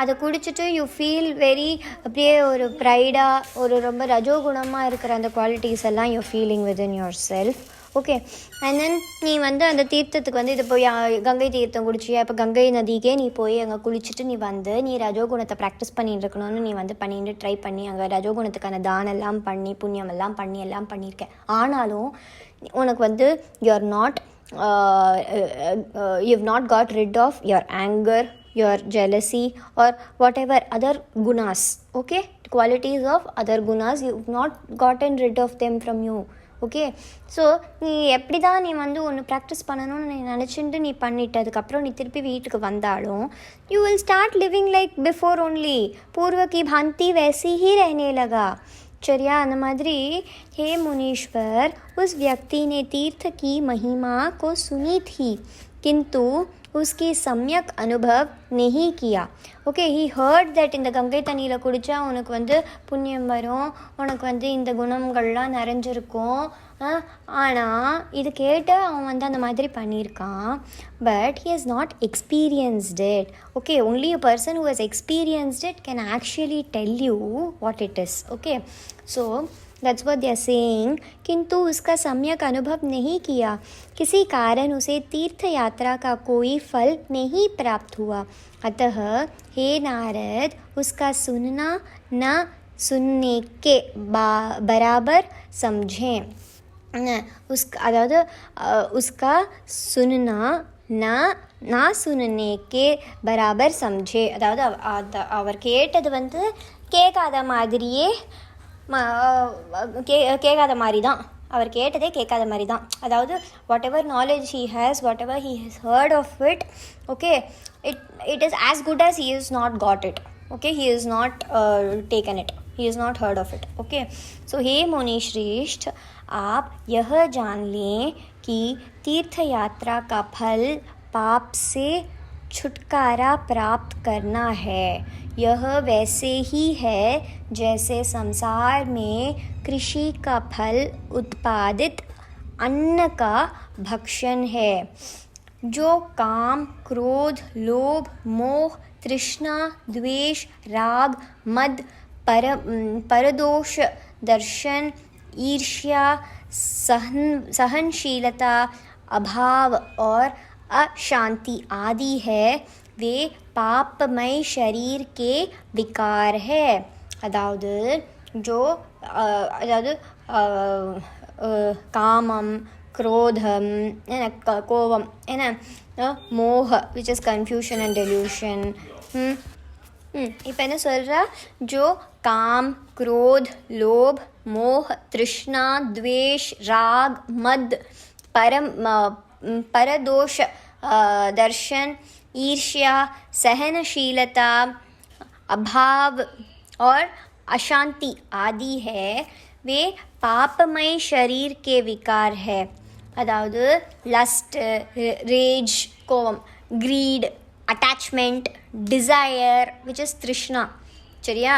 அதை குடிச்சிட்டு யூ ஃபீல் வெரி அப்படியே ஒரு ப்ரைடாக ஒரு ரொம்ப ரஜோகுணமாக இருக்கிற அந்த குவாலிட்டிஸ் எல்லாம் you feeling within your self. Okay, and then நீ வந்து அந்த தீர்த்தத்துக்கு வந்து இது போய் கங்கை தீர்த்தம் குடிச்சியா, இப்போ கங்கை நதிக்கே நீ போய் அங்கே குளிச்சுட்டு நீ வந்து நீ ரஜோகுணத்தை ப்ராக்டிஸ் பண்ணிட்டு இருக்கணும்னு நீ வந்து பண்ணிட்டு ட்ரை பண்ணி அங்கே ரஜோகுணத்துக்கான தானெல்லாம் பண்ணி புண்ணியம் எல்லாம் பண்ணி எல்லாம் பண்ணியிருக்கேன். ஆனாலும் உனக்கு வந்து you're not you've not got rid of your anger, your jealousy or whatever other gunas, okay, qualities of other gunas, you've not gotten rid of them from you. Okay, so நீ எப்படி தான் நீ வந்து ஒன்று ப்ராக்டிஸ் பண்ணணும்னு நீ நினச்சிட்டு நீ பண்ணிட்டு அதுக்கப்புறம் நீ திருப்பி வீட்டுக்கு வந்தாலும் you will start living like before only. பூர்வ की भांति वैसी ही रहने लगा. चरिया, அந்த மாதிரி हे मुनीश्वर, उस व्यक्ति ने तीर्थ की महिमा को सुनी थी किंतु उसकी सम्यक अनुभव नहीं किया. ஓகே, ஹீ ஹர்ட் தட் இந்த கங்கை தண்ணியில் குடித்தா உனக்கு வந்து புண்ணியம் வரும், உனக்கு வந்து இந்த குணங்கள்லாம் நிறைஞ்சிருக்கும். ஆனால் இது கேட்டு அவன் வந்து அந்த மாதிரி பண்ணியிருக்கான். But he has not experienced it. Okay, only a person who has experienced it can actually tell you what it is. Okay, so that's what they are saying. किंतु उसका सम्यक अनुभव नहीं किया, किसी कारण उसे तीर्थ यात्रा का कोई फल नहीं प्राप्त हुआ. अतः हे नारद, उसका सुनना न सुनने के बराबर समझें. அதாவது उसका सुनना ना सुनने के बराबर समझे. அதாவது அவர் கேட்டது வந்து கேட்காத மாதிரியே கேட்காத மாதிரி தான், அவர் கேட்டதே கேட்காத மாதிரி தான். அதாவது whatever knowledge he has, whatever he has heard of it, okay, it is as good as he is not got it. Okay, he is not taken it, he is not heard of it. Okay, so हे मुनि श्रेष्ठ, आप यह जान लें कि तीर्थ यात्रा का फल पाप से छुटकारा प्राप्त करना है. यह वैसे ही है जैसे संसार में कृषि का फल उत्पादित अन्न का भक्षण है. जो काम, क्रोध, लोभ, मोह, तृष्णा, द्वेष, राग, मद, परदोष, दर्शन, ईर्ष्या, सहनशीलता, अभाव और अशांति आदि है, वे पापमय शरीर के विकार है. அதாவது காமம், क्रोधम, கோபம், என்ன மோக, which is confusion and delusion. இப்போ என்ன சொல்கிறா, जो काम, क्रोध, लोभ, मोह, तृष्णा, द्वेष, राग, मद, परदोष, दर्शन, ईर्ष्या, सहनशीलता, अभाव और अशांति आदि है, वे पापमय शरीर के विकार है. அதாவது லஸ்ட், ரேஜ், கோபம், greed, attachment, desire, which is trishna, சரியா,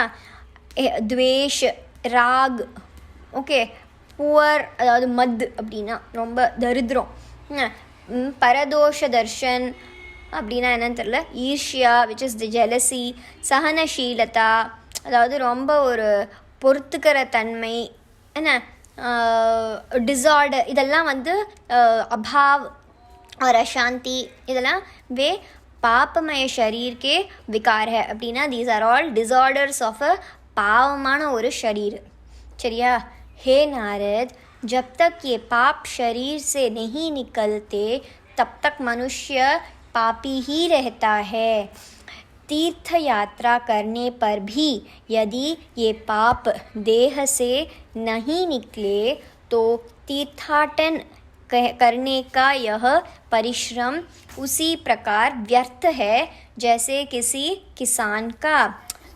द्वेष, ராக், ஓகே, புவர், அதாவது மத் அப்படின்னா ரொம்ப தரித்திரம், பரதோஷ தர்ஷன் அப்படின்னா என்னன்னு தெரியல, ஈர்ஷ்யா, விச் இஸ் தி ஜெலசி, சஹனஷீலதா, அதாவது ரொம்ப ஒரு பொறுத்துக்கிற தன்மை என்ன डिसऑर्डर இதெல்லாம் வந்து अभाव और अशांति இதெல்லாம் वे पापमय शरीर के विकार है அப்படின்னா these are all disorders of a पावமான ஒரு शरीर சரியா हे नारद जब तक ये पाप शरीर से नहीं निकलते तब तक मनुष्य पापी ही रहता है तीर्थ यात्रा करने पर भी यदि ये पाप देह से नहीं निकले तो तीर्थाटन करने का यह परिश्रम उसी प्रकार व्यर्थ है जैसे किसी किसान का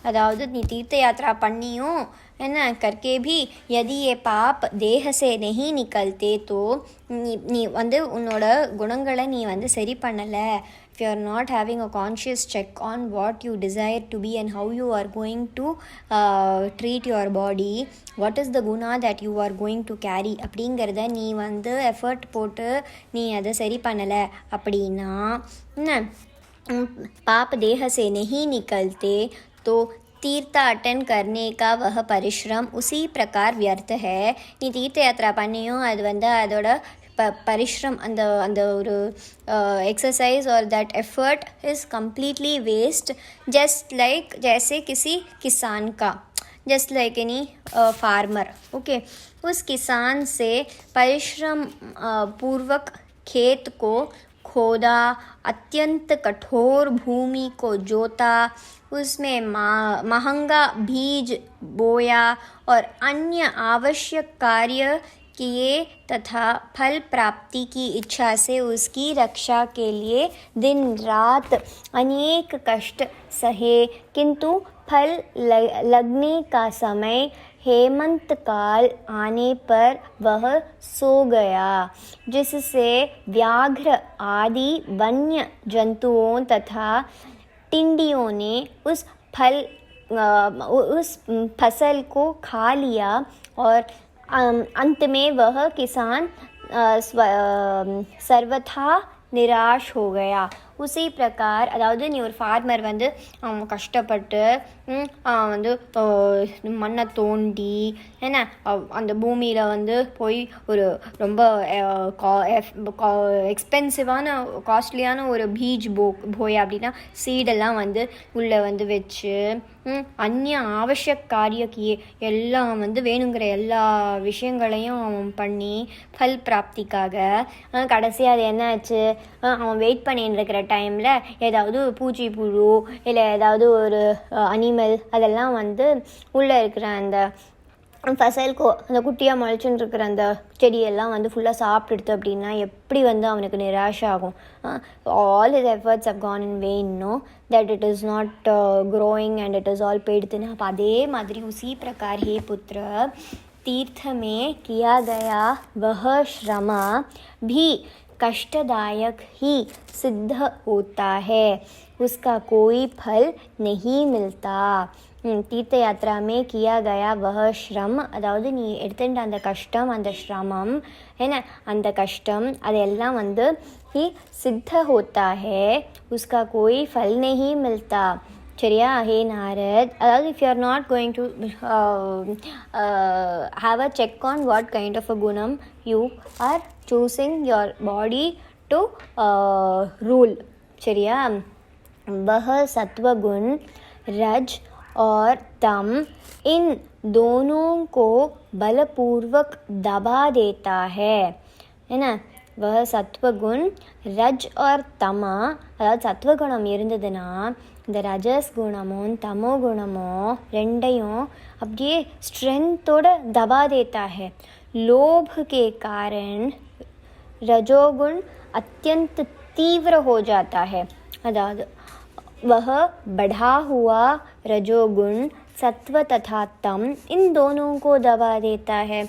अदावद नी तीर्थ यात्रा पन्नियों है ना करके भी यदि ये पाप देह से नहीं निकलते तो நீ வந்து உன்னோட குணங்களை நீ வந்து சரி பண்ணலை. If you are not having a conscious check on what you desire to be and how you are going to treat your body, what is the guna that you are going to carry அப்படிங்கிறத நீ வந்து effort போட்டு நீ அதை சரி பண்ணலை அப்படின்னா पाप देह से नहीं निकलते तो तीर्थाटन करने का वह परिश्रम उसी प्रकार व्यर्थ है. நீ தீர்த்த யாத்திரா பண்ணியும் அது வந்து அதோட परिश्रम அந்த அந்த ஒரு एक्सरसाइज और that effort is completely waste just like जैसे किसी किसान का just like any farmer okay उस किसान से परिश्रम पूर्वक खेत को खोदा अत्यंत कठोर भूमि को जोता उसमें महंगा बीज बोया और अन्य आवश्यक कार्य किए तथा फल प्राप्ति की इच्छा से उसकी रक्षा के लिए दिन रात अनेक कष्ट सहे किंतु फल लगने का समय हेमंत काल आने पर वह सो गया जिससे व्याघ्र आदि वन्य जंतुओं तथा टिंडियों ने उस फसल को खा लिया और अंत में वह किसान सर्वथा निराश हो गया. उसी प्रकार அதாவது நீ ஒரு ஃபார்மர் வந்து அவன் கஷ்டப்பட்டு வந்து மண்ணை தோண்டி என்ன அந்த பூமியில் வந்து போய் ஒரு ரொம்ப எக்ஸ்பென்சிவான காஸ்ட்லியான ஒரு பீஜ் போய் அப்படின்னா சீடெல்லாம் வந்து உள்ளே வந்து வச்சு அந்நிய ஆவசியக் காரியக்கியே எல்லாம் வந்து வேணுங்கிற எல்லா விஷயங்களையும் அவன் பண்ணி ஃபல் பிராப்திக்காக கடைசியாக அது என்ன ஆச்சு அவன் வெயிட் பண்ணிட்டு இருக்கிற டைமில் ஏதாவது பூச்சி புழு இல்லை ஏதாவது ஒரு அனிமல் அதெல்லாம் வந்து உள்ளே இருக்கிற அந்த ஃபசல்கோ அந்த குட்டியாக முளைச்சுன்னு இருக்கிற அந்த செடியெல்லாம் வந்து ஃபுல்லாக சாப்பிட்டுடுது அப்படின்னா எப்படி வந்து அவனுக்கு நிராஷை ஆகும். All his efforts have gone in vain, no, that it is not growing and it is all paid thin. அப்போ அதே மாதிரி उसी प्रकार हे पुत्र तीर्थ में किया गया वह श्रम भी कष्टदायक ही सिद्ध होता है, उसका कोई फल नहीं मिलता. தீர்த்த யாத்ரா மே கியா கயா வஹ ஸ்ரம் அதாவது நீ எடுத்துட்ட அந்த கஷ்டம் அந்த ஸ்ரமம் என்ன அந்த கஷ்டம் அதெல்லாம் வந்து ही सिद्ध होता है उसका कोई फल नहीं मिलता. சரியா ஹே நாரத் அதாவது if you are not going to have a check on what kind of a குணம் you are choosing your body to rule சரியா वह सत्वगुण रज और तम इन दोनों को बलपूर्वक दबा देता है ना. वह सत्वगुण रज और तमा அதாவது சத்வகுணம் இருந்ததுன்னா இந்த ரஜஸ் குணமும் தமோ குணமோ ரெண்டையும் அப்படியே ஸ்ட்ரென்த்தோட दबा देता है. लोभ के कारण रजोगुण अत्यंत तीव्र हो जाता है. अदाद वह बढ़ा हुआ रजोगुण सत्व तथा तम इन दोनों को दबा देता है.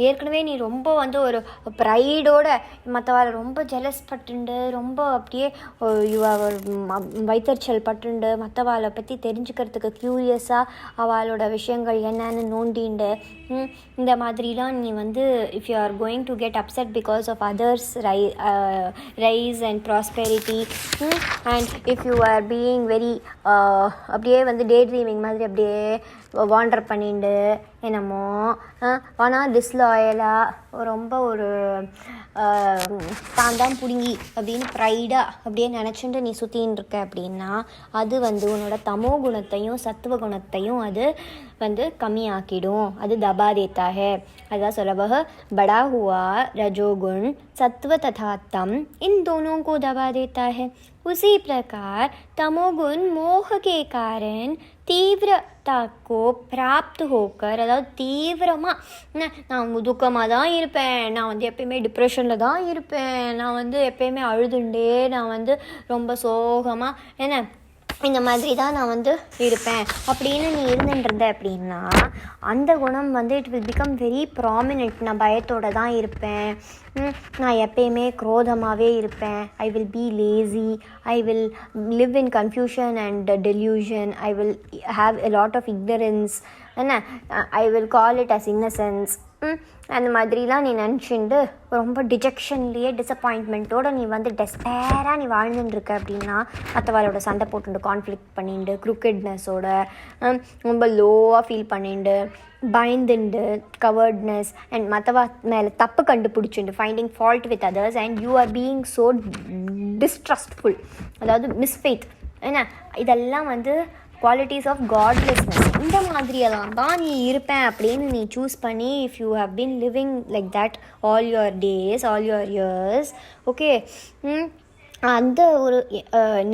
ஏற்கனவே நீ ரொம்ப வந்து ஒரு ப்ரைடோட மற்றவாள் ரொம்ப ஜெலஸ் பட்டுண்டு ரொம்ப அப்படியே வைத்தறிச்சல் பட்டுண்டு மற்றவாளை பற்றி தெரிஞ்சுக்கிறதுக்கு க்யூரியஸாக அவளோட விஷயங்கள் என்னன்னு நோண்டிண்டு இந்த மாதிரிலாம் நீ வந்து if you are going to get upset because of others rise and prosperity and if you are being very அப்படியே வந்து டே ட்ரீமிங் மாதிரி அப்படியே வாண்டர் பண்ணிட்டு என்னமோ ஆனால் டிஸ்லாயலாக ரொம்ப ஒரு தான் பிடுங்கி அப்படின்னு ப்ரைடாக அப்படியே நினச்சிட்டு நீ சுற்றின்னு இருக்க அப்படின்னா அது உன்னோட தமோ குணத்தையும் சத்துவ குணத்தையும் அது கம்மியாக்கிடும். அது दबा देता है. अदा सुलभ बड़ा हुआ रजोगुण सत्व तथा तम इन दोनों को दबा देता है. उसी प्रकार तमोगुण मोह के कारण तीव्रता को प्राप्त होकर அதாவது தீவிரமாக நான் துக்கமாக தான் இருப்பேன், நான் எப்பயுமே டிப்ரெஷனில் தான் இருப்பேன், நான் எப்பயுமே அழுதுண்டே நான் ரொம்ப சோகமாக என்ன இந்த மாதிரி தான் நான் இருப்பேன் அப்படின்னு நீ இருந்துட்டு அப்படின்னா அந்த குணம் it will become very prominent. நான் பயத்தோடு தான் இருப்பேன், நான் எப்பயுமே குரோதமாகவே இருப்பேன், I will be lazy, I will live in confusion and delusion, I will have a lot of ignorance, என்ன I will call it as innocence. அந்த மாதிரிலாம் நீ நினச்சிண்டு ரொம்ப டிஜெக்ஷன்லேயே டிசப்பாயின்ட்மெண்ட்டோடு நீ டெஸ்பேராக நீ வாழ்ந்துட்டுருக்க அப்படின்னா மற்றவாளோட சண்டை போட்டுண்டு கான்ஃப்ளிக்ட் பண்ணிட்டு க்ரூக்கெட்னஸோட ரொம்ப லோவாக ஃபீல் பண்ணிட்டு பயந்துண்டு கவர்ட்னஸ் அண்ட் மற்றவா மேலே தப்பு கண்டுபிடிச்சிண்டு finding fault with others and you are being so distrustful, அதாவது மிஸ்ஃபெய்த், ஏன்னா இதெல்லாம் குவாலிட்டிஸ் ஆஃப் காட்லெஸ்னஸ். இந்த மாதிரியெல்லாம் தான் நீ இருப்பேன் அப்படின்னு நீ சூஸ் பண்ணி if you have been living like that all your days all your years, okay, அந்த ஒரு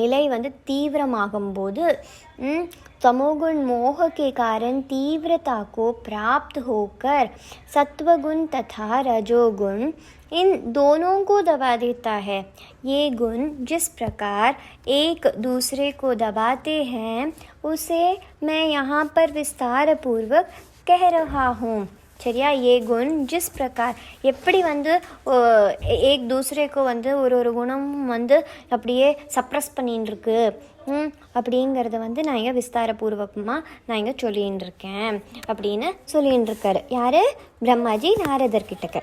நிலை தீவிரமாகும்போது तमोगुण मोह के कारण तीव्रता को प्राप्त होकर सत्वगुण तथा रजोगुण इन दोनों को दबा देता है. ये गुण जिस प्रकार एक दूसरे को दबाते हैं उसे मैं यहाँ पर विस्तार पूर्वक कह रहा हूँ. சரியா? ये गुण जिस प्रकार எப்படி एक दूसरे को ஒரு குணம் அப்படியே சப்ரஸ் பண்ணின்னு இருக்கு அப்படிங்கிறத நான் இங்கே விஸ்தாரபூர்வகமாக நான் இங்கே சொல்லின்னு இருக்கேன் அப்படின்னு சொல்லின்னு இருக்காரு. யார்? பிரம்மாஜி நாரதர்கிட்டக்க.